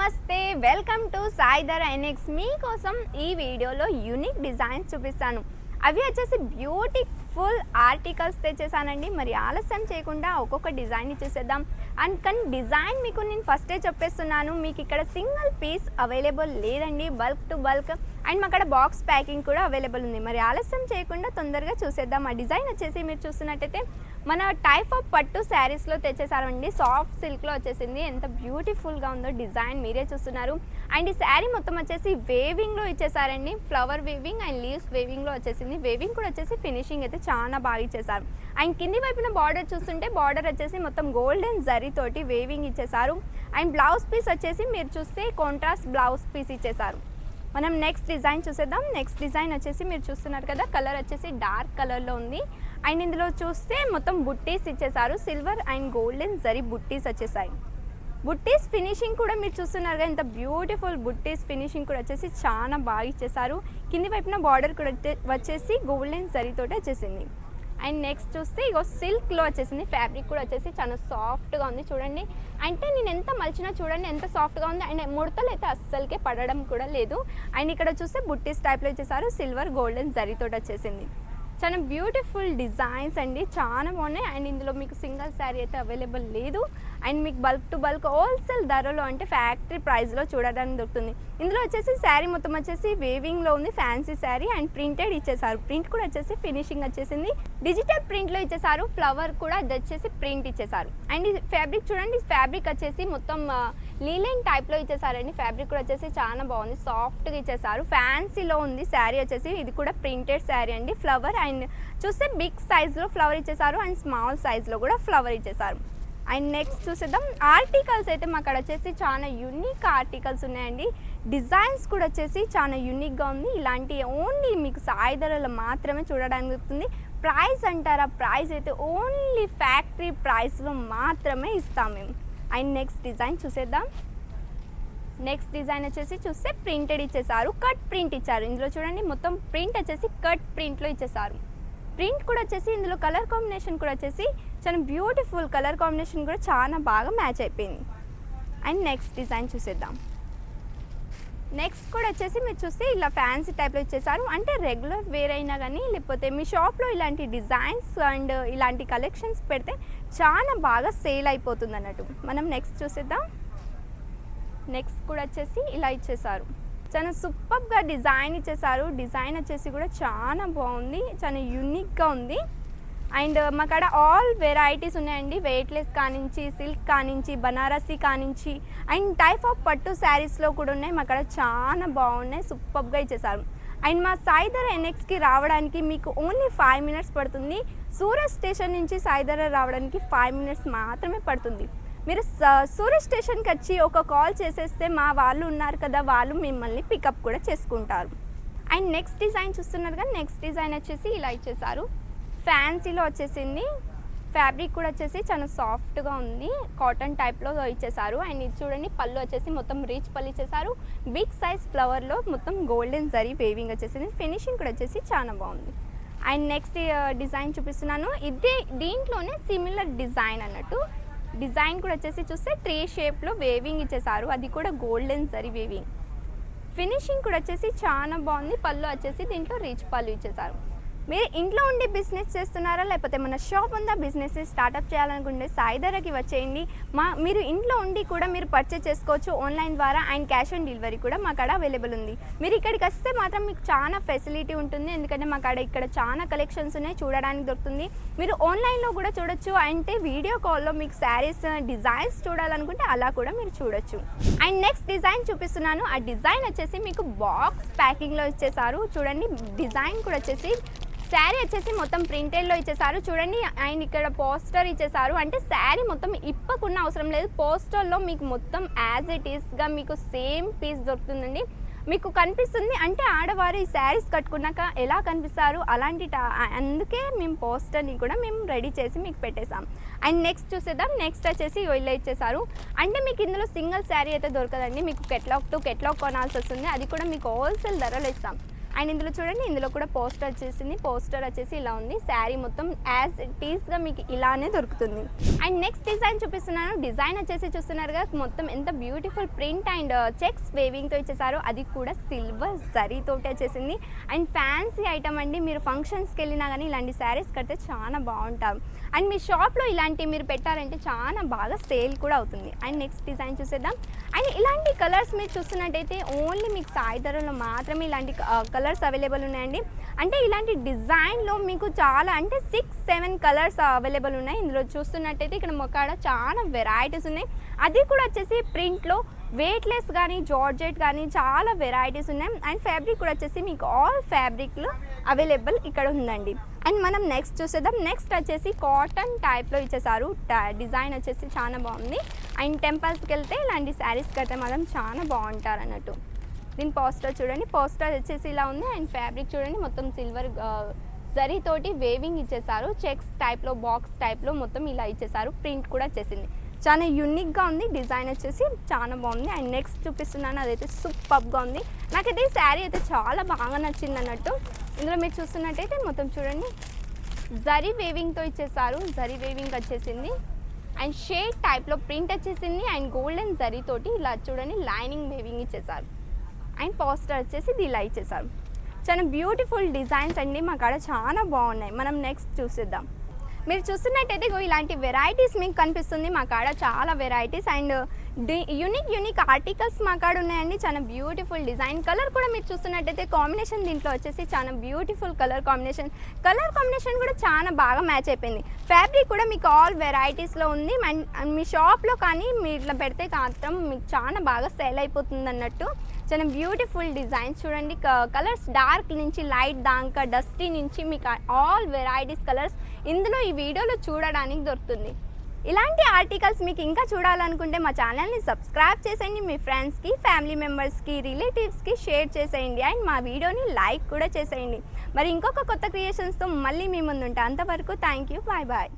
నమస్తే welcome to సాయిధర NX మీకోసం ఈ వీడియోలో యూనిక్ డిజైన్స్ చూపిస్తాను. అవి వచ్చేసి బ్యూటిఫుల్ ఆర్టికల్స్ తెచ్చేసానండి. మరి ఆలస్యం చేయకుండా ఒక్కొక్క డిజైన్ చూసేద్దాం. అండ్ కానీ డిజైన్ మీకు నేను ఫస్టే చెప్పేస్తున్నాను, మీకు ఇక్కడ సింగిల్ పీస్ అవైలబుల్ లేదండి, బల్క్ టు బల్క్. అండ్ మా అక్కడ బాక్స్ ప్యాకింగ్ కూడా అవైలబుల్ ఉంది. మరి ఆలస్యం చేయకుండా తొందరగా చూసేద్దాం. ఆ డిజైన్ వచ్చేసి మీరు చూస్తున్నట్టయితే మన టైప్ ఆఫ్ పట్టు శారీస్లో తెచ్చేసారండి. సాఫ్ట్ సిల్క్లో వచ్చేసింది. ఎంత బ్యూటిఫుల్గా ఉందో డిజైన్ మీరే చూస్తున్నారు. అండ్ ఈ శారీ మొత్తం వచ్చేసి వేవింగ్లో ఇచ్చేసారండి. ఫ్లవర్ వేవింగ్ అండ్ లీవ్స్ వేవింగ్లో వచ్చేసింది. వేవింగ్ కూడా వచ్చేసి ఫినిషింగ్ అయితే చాలా బాగా ఇచ్చేసారు. అండ్ కింది వైపున బార్డర్ చూస్తుంటే బార్డర్ వచ్చేసి మొత్తం గోల్డెన్ జరీ తోటి వేవింగ్ ఇచ్చేసారు. అండ్ బ్లౌజ్ పీస్ వచ్చేసి మీరు చూస్తే కాంట్రాస్ట్ బ్లౌజ్ పీస్ ఇచ్చేసారు. మనం నెక్స్ట్ డిజైన్ చూసేద్దాం. నెక్స్ట్ డిజైన్ వచ్చేసి మీరు చూస్తున్నారు కదా, కలర్ వచ్చేసి డార్క్ కలర్లో ఉంది. అండ్ ఇందులో చూస్తే మొత్తం బుట్టీస్ ఇచ్చేసారు. సిల్వర్ అండ్ గోల్డెన్ జరీ బుట్టీస్ వచ్చేసాయి. బుట్టీస్ ఫినిషింగ్ కూడా మీరు చూస్తున్నారు కదా, ఇంత బ్యూటిఫుల్ బుట్టీస్ ఫినిషింగ్ కూడా వచ్చేసి చాలా బాగా ఇచ్చేసారు. కింది వైపున బార్డర్ కూడా వచ్చేసి గోల్డెన్ జరీతోటి వచ్చేసింది. అండ్ నెక్స్ట్ చూస్తే ఇగో సిల్క్లో వచ్చేసింది. ఫ్యాబ్రిక్ కూడా వచ్చేసి చాలా సాఫ్ట్గా ఉంది చూడండి. అంటే నేను ఎంత మలిచినా చూడండి ఎంత సాఫ్ట్గా ఉంది. అండ్ ముడతలు అయితే అస్సలకే పడడం కూడా లేదు. అండ్ ఇక్కడ చూస్తే బుట్టీస్ టైప్లో ఇచ్చేసారు. సిల్వర్ గోల్డెన్ జరీతోటి వచ్చేసింది. చాలా బ్యూటిఫుల్ డిజైన్స్ అండి, చాలా బాగున్నాయి. అండ్ ఇందులో మీకు సింగిల్ శారీ అయితే అవైలబుల్ లేదు. అండ్ మీకు బల్క్ టు బల్క్ హోల్సేల్ ధరలో అంటే ఫ్యాక్టరీ ప్రైస్లో చూడడానికి దొరుకుతుంది. ఇందులో వచ్చేసి శారీ మొత్తం వచ్చేసి వేవింగ్లో ఉంది, ఫ్యాన్సీ శారీ. అండ్ ప్రింటెడ్ ఇచ్చేసారు. ప్రింట్ కూడా వచ్చేసి ఫినిషింగ్ వచ్చేసింది. డిజిటల్ ప్రింట్లో ఇచ్చేసారు. ఫ్లవర్ కూడా అది వచ్చేసి ప్రింట్ ఇచ్చేసారు. అండ్ ఈ ఫ్యాబ్రిక్ చూడండి, ఫ్యాబ్రిక్ వచ్చేసి మొత్తం లీలెన్ టైప్లో ఇచ్చేసారండి. ఫ్యాబ్రిక్ కూడా వచ్చేసి చాలా బాగుంది, సాఫ్ట్గా ఇచ్చేసారు. ఫ్యాన్సీలో ఉంది శారీ వచ్చేసి. ఇది కూడా ప్రింటెడ్ శారీ అండి. ఫ్లవర్ అండ్ చూస్తే బిగ్ సైజ్లో ఫ్లవర్ ఇచ్చేసారు. అండ్ స్మాల్ సైజ్లో కూడా ఫ్లవర్ ఇచ్చేసారు. అండ్ నెక్స్ట్ చూసేద్దాం. ఆర్టికల్స్ అయితే మాకు అక్కడ వచ్చేసి చాలా యూనిక్ ఆర్టికల్స్ ఉన్నాయండి. డిజైన్స్ కూడా వచ్చేసి చాలా యూనిక్గా ఉంది. ఇలాంటి ఓన్లీ మీకు సాయిధరలో మాత్రమే చూడడానికి దొరుకుతుంది. ప్రైస్ అంటారా, ప్రైస్ అయితే ఓన్లీ ఫ్యాక్టరీ ప్రైస్లో మాత్రమే ఇస్తాం మేము. అండ్ నెక్స్ట్ డిజైన్ చూసేద్దాం. నెక్స్ట్ డిజైన్ వచ్చేసి చూస్తే ప్రింటెడ్ ఇచ్చేసారు. కట్ ప్రింట్ ఇచ్చారు. ఇందులో చూడండి మొత్తం ప్రింట్ వచ్చేసి కట్ ప్రింట్లో ఇచ్చేసారు. ప్రింట్ కూడా వచ్చేసి ఇందులో కలర్ కాంబినేషన్ కూడా వచ్చేసి చాలా బ్యూటిఫుల్ కలర్ కాంబినేషన్ కూడా చాలా బాగా మ్యాచ్ అయిపోయింది. అండ్ నెక్స్ట్ డిజైన్ చూసేద్దాం. నెక్స్ట్ కూడా వచ్చేసి మీరు చూస్తే ఇలా ఫ్యాన్సీ టైప్లో ఇచ్చేసారు. అంటే రెగ్యులర్ వేర్ అయినా కానీ లేకపోతే మీ షాప్లో ఇలాంటి డిజైన్స్ అండ్ ఇలాంటి కలెక్షన్స్ పెడితే చాలా బాగా సేల్ అయిపోతుంది అన్నట్టు. మనం నెక్స్ట్ చూసేద్దాం. నెక్స్ట్ కూడా వచ్చేసి ఇలా ఇచ్చేసారు. చాలా సూపర్గా డిజైన్ ఇచ్చేసారు. డిజైన్ వచ్చేసి కూడా చాలా బాగుంది, చాలా యూనిక్గా ఉంది. అండ్ మా కాడ ఆల్ వెరైటీస్ ఉన్నాయండి. వెయిట్లెస్ కానించి, సిల్క్ కానించి, బనారసీ కానించి, అండ్ టైప్ ఆఫ్ పట్టు శారీస్లో కూడా ఉన్నాయి. మా కాడ చాలా బాగున్నాయి, సూపర్గా ఇచ్చేసారు. అండ్ మా సాయిధర ఎన్ఎక్స్కి రావడానికి మీకు ఓన్లీ 5 మినిట్స్ పడుతుంది. సూరత్ స్టేషన్ నుంచి సాయిధర రావడానికి 5 మినిట్స్ మాత్రమే పడుతుంది. మీరు సూరత్ స్టేషన్కి వచ్చి ఒక కాల్ చేసేస్తే మా వాళ్ళు ఉన్నారు కదా, వాళ్ళు మిమ్మల్ని పికప్ కూడా చేసుకుంటారు. అండ్ నెక్స్ట్ డిజైన్ చూస్తున్నారు కదా, నెక్స్ట్ డిజైన్ వచ్చేసి ఇలా ఇచ్చేసారు. ఫ్యాన్సీలో వచ్చేసింది. ఫ్యాబ్రిక్ కూడా వచ్చేసి చాలా సాఫ్ట్గా ఉంది, కాటన్ టైప్లో ఇచ్చేసారు. అండ్ ఇది చూడండి, పళ్ళు వచ్చేసి మొత్తం రీచ్ పళ్ళు ఇచ్చేసారు. బిగ్ సైజ్ ఫ్లవర్లో మొత్తం గోల్డెన్ జరీ వేవింగ్ వచ్చేసింది. ఫినిషింగ్ కూడా వచ్చేసి చాలా బాగుంది. అండ్ నెక్స్ట్ డిజైన్ చూపిస్తున్నాను. ఇదే దీంట్లోనే సిమిలర్ డిజైన్ అన్నట్టు. డిజైన్ కూడా వచ్చేసి చూస్తే ట్రీ షేప్లో వేవింగ్ ఇచ్చేసారు. అది కూడా గోల్డెన్ జరీ వేవింగ్. ఫినిషింగ్ కూడా వచ్చేసి చాలా బాగుంది. పళ్ళు వచ్చేసి దీంట్లో రీచ్ పళ్ళు ఇచ్చేసారు. మీరు ఇంట్లో ఉండి బిజినెస్ చేస్తున్నారా, లేకపోతే మన షాప్ ఉందా, బిజినెస్ స్టార్ట్అప్ చేయాలనుకుంటే సాయిధరకి వచ్చేయండి. మీరు ఇంట్లో ఉండి కూడా మీరు పర్చేస్ చేసుకోవచ్చు ఆన్లైన్ ద్వారా. అండ్ క్యాష్ ఆన్ డెలివరీ కూడా మా కాడ అవైలబుల్ ఉంది. మీరు ఇక్కడికి వస్తే మాత్రం మీకు చాలా ఫెసిలిటీ ఉంటుంది. ఎందుకంటే మా కాడ ఇక్కడ చాలా కలెక్షన్స్ ఉన్నాయి, చూడడానికి దొరుకుతుంది. మీరు ఆన్లైన్లో కూడా చూడొచ్చు. అంటే వీడియో కాల్లో మీకు శారీస్ డిజైన్స్ చూడాలనుకుంటే అలా కూడా మీరు చూడొచ్చు. అండ్ నెక్స్ట్ డిజైన్ చూపిస్తున్నాను. ఆ డిజైన్ వచ్చేసి మీకు బాక్స్ ప్యాకింగ్లో ఇచ్చేసారు. చూడండి, డిజైన్ కూడా వచ్చేసి శారీ వచ్చేసి మొత్తం ప్రింటెడ్లో ఇచ్చేసారు. చూడండి, అండ్ ఇక్కడ పోస్టర్ ఇచ్చేసారు. అంటే శారీ మొత్తం ఇప్పకున్న అవసరం లేదు. పోస్టర్లో మీకు మొత్తం యాజ్ ఇట్ ఈస్గా మీకు సేమ్ పీస్ దొరుకుతుందండి. మీకు కనిపిస్తుంది. అంటే ఆడవారు ఈ శారీస్ కట్టుకున్నాక ఎలా కనిపిస్తారు అలాంటి అందుకే మేము పోస్టర్ని కూడా మేము రెడీ చేసి మీకు పెట్టేసాం. అండ్ నెక్స్ట్ చూసేద్దాం. నెక్స్ట్ వచ్చేసి ఇలా ఇచ్చేసారు. అంటే మీకు ఇందులో సింగిల్ శారీ అయితే దొరకదండి. మీకు కెట్లాగ్ టు కెట్లాగ్ కొనాల్సి వస్తుంది. అది కూడా మీకు హోల్సేల్ ధరలు ఇస్తాం. అండ్ ఇందులో చూడండి, ఇందులో కూడా పోస్టర్ వచ్చేసింది. పోస్టర్ వచ్చేసి ఇలా ఉంది. శారీ మొత్తం యాజ్ ఇట్ ఈస్గా మీకు ఇలానే దొరుకుతుంది. అండ్ నెక్స్ట్ డిజైన్ చూపిస్తున్నాను. డిజైన్ వచ్చేసి చూస్తున్నారుగా, మొత్తం ఎంత బ్యూటిఫుల్ ప్రింట్ అండ్ చెక్స్ వేవింగ్తో ఇచ్చేసారు. అది కూడా సిల్వర్ జరీతోటి వచ్చేసింది. అండ్ ఫ్యాన్సీ ఐటమ్ అండి. మీరు ఫంక్షన్స్కి వెళ్ళినా కానీ ఇలాంటి శారీస్ కడితే చాలా బాగుంటాం. అండ్ మీ షాప్లో ఇలాంటివి మీరు పెట్టారంటే చాలా బాగా సేల్ కూడా అవుతుంది. అండ్ నెక్స్ట్ డిజైన్ చూసేద్దాం. అండ్ ఇలాంటి కలర్స్ మీరు చూస్తున్నట్టయితే ఓన్లీ మీకు సాయి ధరలో మాత్రమే ఇలాంటి కలర్స్ అవైలబుల్ ఉన్నాయండి. అంటే ఇలాంటి డిజైన్లో మీకు చాలా అంటే 6-7 కలర్స్ అవైలబుల్ ఉన్నాయి. ఇందులో చూస్తున్నట్టయితే ఇక్కడ మొకాడ చాలా వెరైటీస్ ఉన్నాయి. అది కూడా వచ్చేసి ప్రింట్లో వెయిట్లెస్ కానీ జార్జెట్ కానీ చాలా వెరైటీస్ ఉన్నాయి. అండ్ ఫ్యాబ్రిక్ కూడా వచ్చేసి మీకు ఆల్ ఫ్యాబ్రిక్లు అవైలబుల్ ఇక్కడ ఉందండి. అండ్ మనం నెక్స్ట్ చూసేద్దాం. నెక్స్ట్ వచ్చేసి కాటన్ టైప్లో ఇచ్చేసారు. డిజైన్ వచ్చేసి చాలా బాగుంది. అండ్ టెంపుల్స్కి వెళ్తే ఇలాంటి శారీస్ కడితే మాత్రం చాలా బాగుంటారు అన్నట్టు. దీని పోస్టర్ చూడండి. పోస్టర్ వచ్చేసి ఇలా ఉంది. అండ్ ఫ్యాబ్రిక్ చూడండి, మొత్తం సిల్వర్ జరీతోటి వేవింగ్ ఇచ్చేసారు. చెక్స్ టైప్లో బాక్స్ టైప్లో మొత్తం ఇలా ఇచ్చేసారు. ప్రింట్ కూడా వచ్చేసింది. చాలా యూనిక్గా ఉంది. డిజైన్ వచ్చేసి చాలా బాగుంది. అండ్ నెక్స్ట్ చూపిస్తున్నాను, అదైతే సూపర్గా ఉంది. నాకైతే ఈ శారీ అయితే చాలా బాగా నచ్చింది అన్నట్టు. ఇందులో మీరు చూస్తున్నట్టయితే మొత్తం చూడండి, జరీ వేవింగ్తో ఇచ్చేసారు. జరీ వేవింగ్ వచ్చేసింది. అండ్ షేడ్ టైప్లో ప్రింట్ వచ్చేసింది. అండ్ గోల్డెన్ జరీతోటి ఇలా చూడండి లైనింగ్ వేవింగ్ ఇచ్చేసారు. అండ్ పోస్టర్ వచ్చేసి ఇది ఇలా ఇచ్చేసారు. చాలా బ్యూటిఫుల్ డిజైన్స్ అండి. మా కాడ చాలా బాగున్నాయి. మనం నెక్స్ట్ చూసేద్దాం. మీరు చూస్తున్నట్టయితే ఇలాంటి వెరైటీస్ మీకు కనిపిస్తుంది. మా కాడ చాలా వెరైటీస్ అండ్ యూనిక్ ఆర్టికల్స్ మా కాడ ఉన్నాయండి. చాలా బ్యూటిఫుల్ డిజైన్. కలర్ కూడా మీరు చూస్తున్నట్టయితే కాంబినేషన్ దీంట్లో వచ్చేసి చాలా బ్యూటిఫుల్ కలర్ కాంబినేషన్ కూడా చాలా బాగా మ్యాచ్ అయిపోయింది. ఫ్యాబ్రిక్ కూడా మీకు ఆల్ వెరైటీస్లో ఉంది. మీ షాప్లో కానీ మీరు ఇట్లా పెడితే మాత్రం మీకు చాలా బాగా సేల్ అయిపోతుంది అన్నట్టు. చాలా బ్యూటిఫుల్ డిజైన్స్ చూడండి. కలర్స్ డార్క్ నుంచి లైట్ దాకా, డస్టీ నుంచి మీకు ఆల్ వెరైటీస్ కలర్స్ ఇందులో ఈ వీడియోలో చూడడానికి దొరుకుతుంది. ఇలాంటి ఆర్టికల్స్ మీకు ఇంకా చూడాలనుకుంటే మా ఛానల్ని సబ్స్క్రైబ్ చేసేయండి. మీ ఫ్రెండ్స్కి, ఫ్యామిలీ మెంబర్స్కి, రిలేటివ్స్కి షేర్ చేసేయండి. అండ్ మా వీడియోని లైక్ కూడా చేసేయండి. మరి ఇంకొక కొత్త క్రియేషన్స్తో మళ్ళీ మీ ముందు ఉంటా. అంతవరకు థ్యాంక్ యూ. Bye bye.